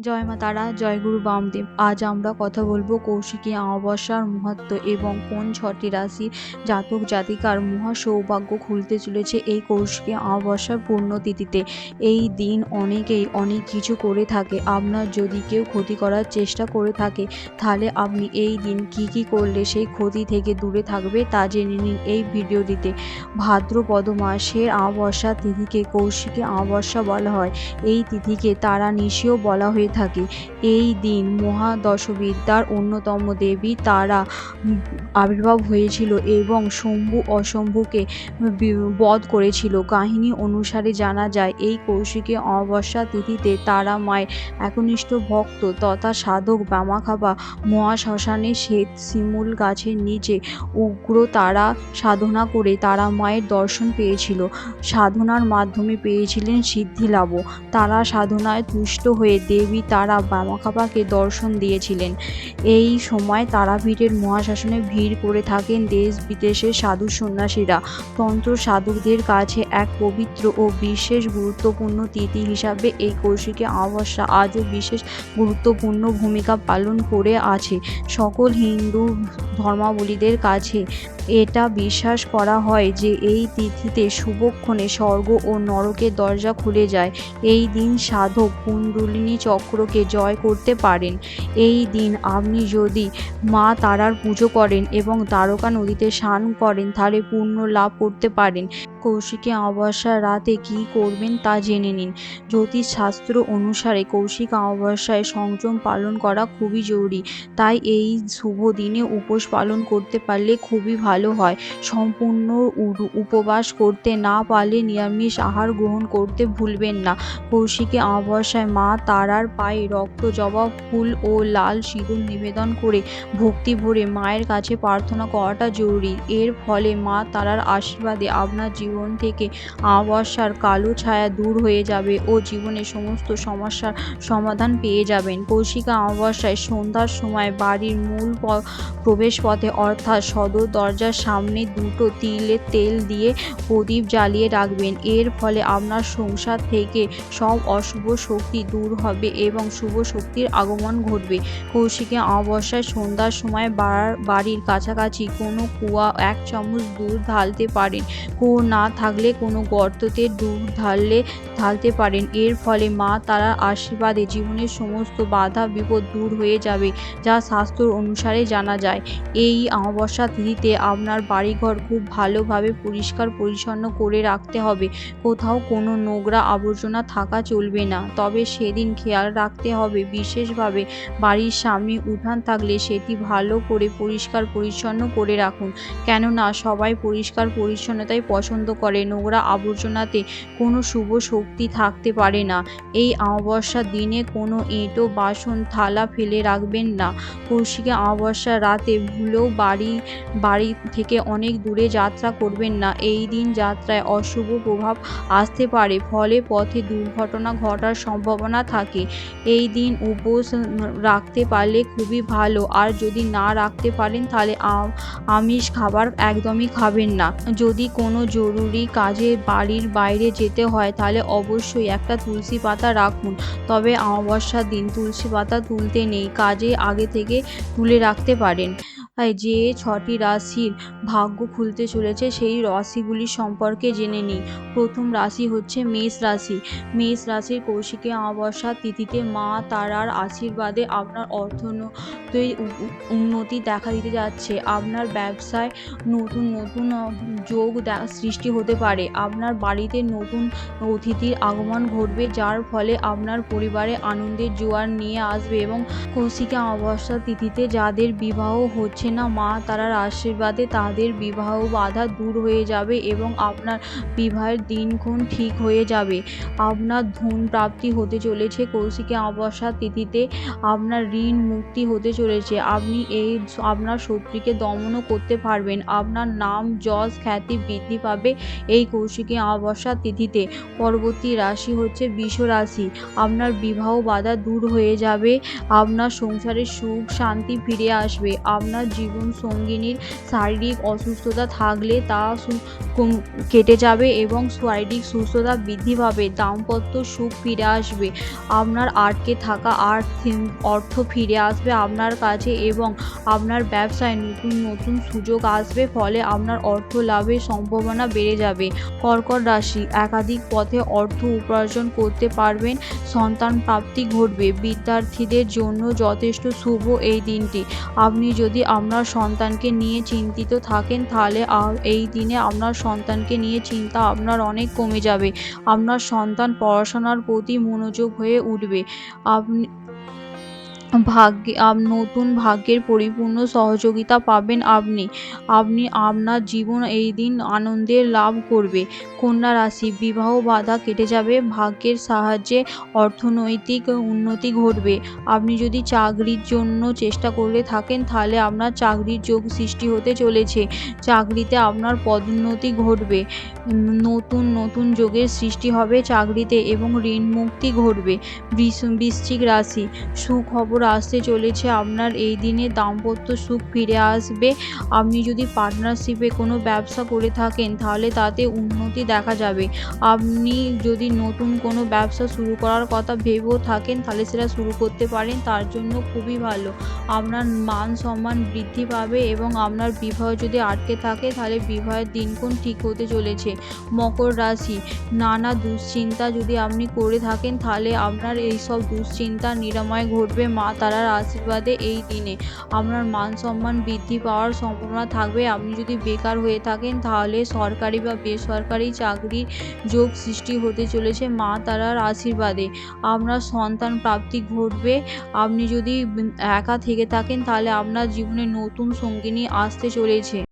জয় মা তারা, জয় গুরু বামদেব। আজ আমরা কথা বলবো কৌশিকী অমাবস্যার মাহাত্ম্য এবং কোন 6টি রাশির জাতক জাতিকার মহা সৌভাগ্য খুলতে চলেছে এই কৌশিকী অমাবস্যার পুণ্যতিথিতে। এই দিন অনেকেই অনেক কিছু করে থাকে। আপনার যদি কেউ ক্ষতি করার চেষ্টা করে থাকে তাহলে আপনি এই দিন কি করলে সেই ক্ষতি থেকে দূরে থাকবে তা জেনে নিন এই ভিডিওটিতে। ভাদ্রপদ মাসের অমাবস্যা তিথিকে কৌশিকী অমাবস্যা বলা হয়। এই তিথিকে তারা নিশিও বলা হয়ে থাকে। এই দিন মহাদশবিদ্যার অন্যতম দেবী তারা আবির্ভাব হয়েছিল এবং শম্ভু অশম্ভুকে বধ করেছিল। কাহিনী অনুসারে জানা যায় এই কৌশিকী অমাবস্যা তিথিতে তারা মায়ের একনিষ্ঠ ভক্ত তথা সাধক বামাখ্যাপা মহাশ্মশানে শ্বেত শিমুল গাছের নিচে উগ্র তারা সাধনা করে তারা মায়ের দর্শন পেয়েছিল। সাধনার মাধ্যমে পেয়েছিলেন সিদ্ধিলাভও। তারা সাধনায় তুষ্ট হয়ে দেবী তারা বামাখ্যাপাকে দর্শন দিয়েছিলেন। এই সময় তারাপীঠের মহাশ্মশানে ভিড় করে থাকেন দেশ বিদেশের সাধু সন্ন্যাসীরা। তন্ত্র সাধকদের কাছে এক পবিত্র ও বিশেষ গুরুত্বপূর্ণ তিথি হিসাবে এই কৌশিকী অমাবস্যা আজও বিশেষ গুরুত্বপূর্ণ ভূমিকা পালন করে আছে। সকল হিন্দু ধর্মাবলম্বীদের কাছে এটা বিশ্বাস করা হয় যে এই তিথিতে শুভক্ষণে স্বর্গ ও নরকের দরজা খুলে যায়। এই দিন সাধক কুণ্ডলিনী চক্রকে জয় করতে পারেন। এই দিন আপনি যদি মা তারার পুজো করেন এবং তারকা নদীতে স্নান করেন তাহলে পুণ্য লাভ করতে পারেন। কৌশিকী অমাবস্যার রাতে কি করবেন তা জেনে নিন। জ্যোতিষশাস্ত্র অনুসারে কৌশিক অমাবস্যায় সংযম পালন করা খুবই জরুরি। তাই এই শুভ দিনে উপোস পালন করতে পারলে খুবই ভালো হয়। সম্পূর্ণ উপবাস করতে না পারলে নিরামিষ আহার গ্রহণ করতে ভুলবেন না। কৌশিকী অমাবস্যায় মা তারার পায়ে রক্ত জবা ফুল ও লাল সিঁদুর নিবেদন করে ভক্তি ভরে মায়ের কাছে প্রার্থনা করাটা জরুরি। এর ফলে মা তারার আশীর্বাদে আপনার জীবন থেকে অমাবস্যার কালো ছায়া দূর হয়ে যাবে ও জীবনের সমস্ত সমস্যার সমাধান পেয়ে যাবেন। কৌশিকী অমাবস্যায় সন্ধ্যার সময় বাড়ির মূল প্রবেশপথে অর্থাৎ সদর দরজার সামনে দুটো তিলের তেল দিয়ে প্রদীপ জ্বালিয়ে রাখবেন। এর ফলে আপনার সংসার থেকে সব অশুভ শক্তি দূর হবে এবং শুভ শক্তির আগমন ঘটবে। কৌশিকী অমাবস্যায় সন্ধ্যার সময় বাড়ির কাছাকাছি কোনো কুয়া 1 চামচ দুধ ঢালতে পারেন। কুয়ো না থাকলে কোনো গর্ততে দুধ ঢালতে পারেন। এর ফলে মা তারার আশীর্বাদে জীবনের সমস্ত বাধা বিপদ দূর হয়ে যাবে, যা শাস্ত্র অনুসারে জানা যায়। এই অমাবস্যা তিথিতে আপনার বাড়িঘর খুব ভালোভাবে পরিষ্কার পরিচ্ছন্ন করে রাখতে হবে। কোথাও কোনো নোংরা আবর্জনা থাকা চলবে না। তবে সেদিন খেয়াল রাখতে হবে বিশেষভাবে বাড়ির সামনে উঠান থাকলে সেটি ভালো করে পরিষ্কার পরিচ্ছন্ন করে রাখুন। কেননা সবাই পরিষ্কার পরিচ্ছন্নতাই পছন্দ করে। নোংরা আবর্জনাতে কোনো শুভ শক্তি থাকতে পারে না। এই অমাবস্যার দিনে কোনো এঁটো বাসন থালা ফেলে রাখবেন না। কৌশিকী অমাবস্যার রাতে ভুলেও বাড়ি থেকে অনেক দূরে যাত্রা করবেন না। এই দিন যাত্রায় অশুভ প্রভাব আসতে পারে, ফলে পথে দুর্ঘটনা ঘটার সম্ভাবনা থাকে। এই দিন উপোস রাখতে পারলে খুবই ভালো। আর যদি না রাখতে পারেন তাহলে আমিষ খাবার একদমই খাবেন না। যদি কোনো জরুরি কাজে বাড়ির বাইরে যেতে হয় তাহলে অবশ্যই একটা তুলসী পাতা রাখুন। তবে অমাবস্যার দিন তুলসী পাতা তুলতে নেই, কাজে আগে থেকে তুলে রাখতে পারেন। যে 6টি রাশির ভাগ্য খুলতে চলেছে সেই রাশিগুলি সম্পর্কে জেনে নিই। প্রথম রাশি হচ্ছে মেষ রাশি। মেষ রাশির কৌশিকী অমাবস্যা তিথিতে মা তারার আশীর্বাদে আপনার অর্থনৈতিক উন্নতি দেখা দিতে যাচ্ছে। আপনার ব্যবসায় নতুন যোগ সৃষ্টি হতে পারে। আপনার বাড়িতে নতুন অতিথির আগমন ঘটবে, যার ফলে আপনার পরিবারে আনন্দের জোয়ার নিয়ে আসবে। এবং কৌশিকী অমাবস্যা তিথিতে যাদের বিবাহ হচ্ছে না, মা তারার আশীর্বাদে তাদের বিবাহ বাধা দূর হয়ে যাবে এবং আপনার বিবাহের দিনক্ষণ ঠিক হয়ে যাবে। আপনার ধন প্রাপ্তি হতে চলেছে। কৌশিকী অমাবস্যা তিথিতে আপনার ঋণ মুক্তি হতে চলেছে। আপনি আপনার শত্রুকে দমনও করতে পারবেন। আপনার নাম যশ খ্যাতি বৃদ্ধি পাবে এই কৌশিকী অমাবস্যা তিথিতে। পরবর্তী রাশি হচ্ছে বৃষ রাশি। আপনার বিবাহ বাধা দূর হয়ে যাবে। আপনার সংসারে সুখ শান্তি ফিরে আসবে। আপনার জীবন সঙ্গিনীর শারীরিক অসুস্থতা থাকলে তা কেটে যাবে এবং শারীরিক সুস্থতা বৃদ্ধি পাবে। দাম্পত্য সুখ ফিরে আসবে। আপনার আটকে থাকা অর্থ ফিরে আসবে আপনার কাছে এবং আপনার ব্যবসায় নতুন নতুন সুযোগ আসবে, ফলে আপনার অর্থ লাভের সম্ভাবনা বেড়ে যাবে। কর্কট রাশি, একাধিক পথে অর্থ উপার্জন করতে পারবেন, সন্তান প্রাপ্তি ঘটবে। বিদ্যার্থীদের জন্য যথেষ্ট শুভ এই দিনটি। আপনি যদি আপনার সন্তানকে নিয়ে চিন্তিত থাকেন তাহলে এই দিনে আপনার সন্তানকে নিয়ে চিন্তা আপনার অনেক কমে যাবে। আপনার সন্তান পড়াশোনার প্রতি মনোযোগ হয়ে উঠবে। আপনি নতুন ভাগ্যের পরিপূর্ণ সহযোগিতা পাবেন। আপনি আপনার জীবন এই দিন আনন্দের লাভ করবে। কন্যা রাশি, বিবাহ বাধা কেটে যাবে, ভাগ্যের সাহায্যে অর্থনৈতিক উন্নতি ঘটবে। আপনি যদি চাকরির জন্য চেষ্টা করে থাকেন তাহলে আপনার চাকরির যোগ সৃষ্টি হতে চলেছে। চাকরিতে আপনার পদোন্নতি ঘটবে। নতুন নতুন যোগের সৃষ্টি হবে চাকরিতে এবং ঋণ মুক্তি ঘটবে। বৃশ্চিক রাশি, সুখবর আসতে চলেছে আপনার এই দিনে। দাম্পত্য সুখ ফিরে আসবে। আপনি যদি পার্টনারশিপে কোনো ব্যবসা করে থাকেন তাহলে তাতে উন্নতি দেখা যাবে। আপনি যদি নতুন কোনো ব্যবসা শুরু করার কথা ভেবেও থাকেন তাহলে সেটা শুরু করতে পারেন, তার জন্য খুবই ভালো। আপনার মান সম্মান বৃদ্ধি পাবে এবং আপনার বিবাহ যদি আটকে থাকে তাহলে বিবাহের দিনক্ষণ ঠিক হতে চলেছে। মকর রাশি, নানা দুশ্চিন্তা যদি আপনি করে থাকেন তাহলে আপনার এইসব দুশ্চিন্তার নিরাময় ঘটবে মা তারার আশীর্বাদে এই দিনে। আপনার মান সম্মান বৃদ্ধি পাওয়ার সম্ভাবনা থাকবে। আপনি যদি বেকার হয়ে থাকেন তাহলে সরকারি বা বেসরকারি চাকরির যোগ সৃষ্টি হতে চলেছে মা তারার আশীর্বাদে। আপনার সন্তান প্রাপ্তি ঘটবে। আপনি যদি একা থেকে থাকেন তাহলে আপনার জীবনে নতুন সঙ্গিনী আসতে চলেছে।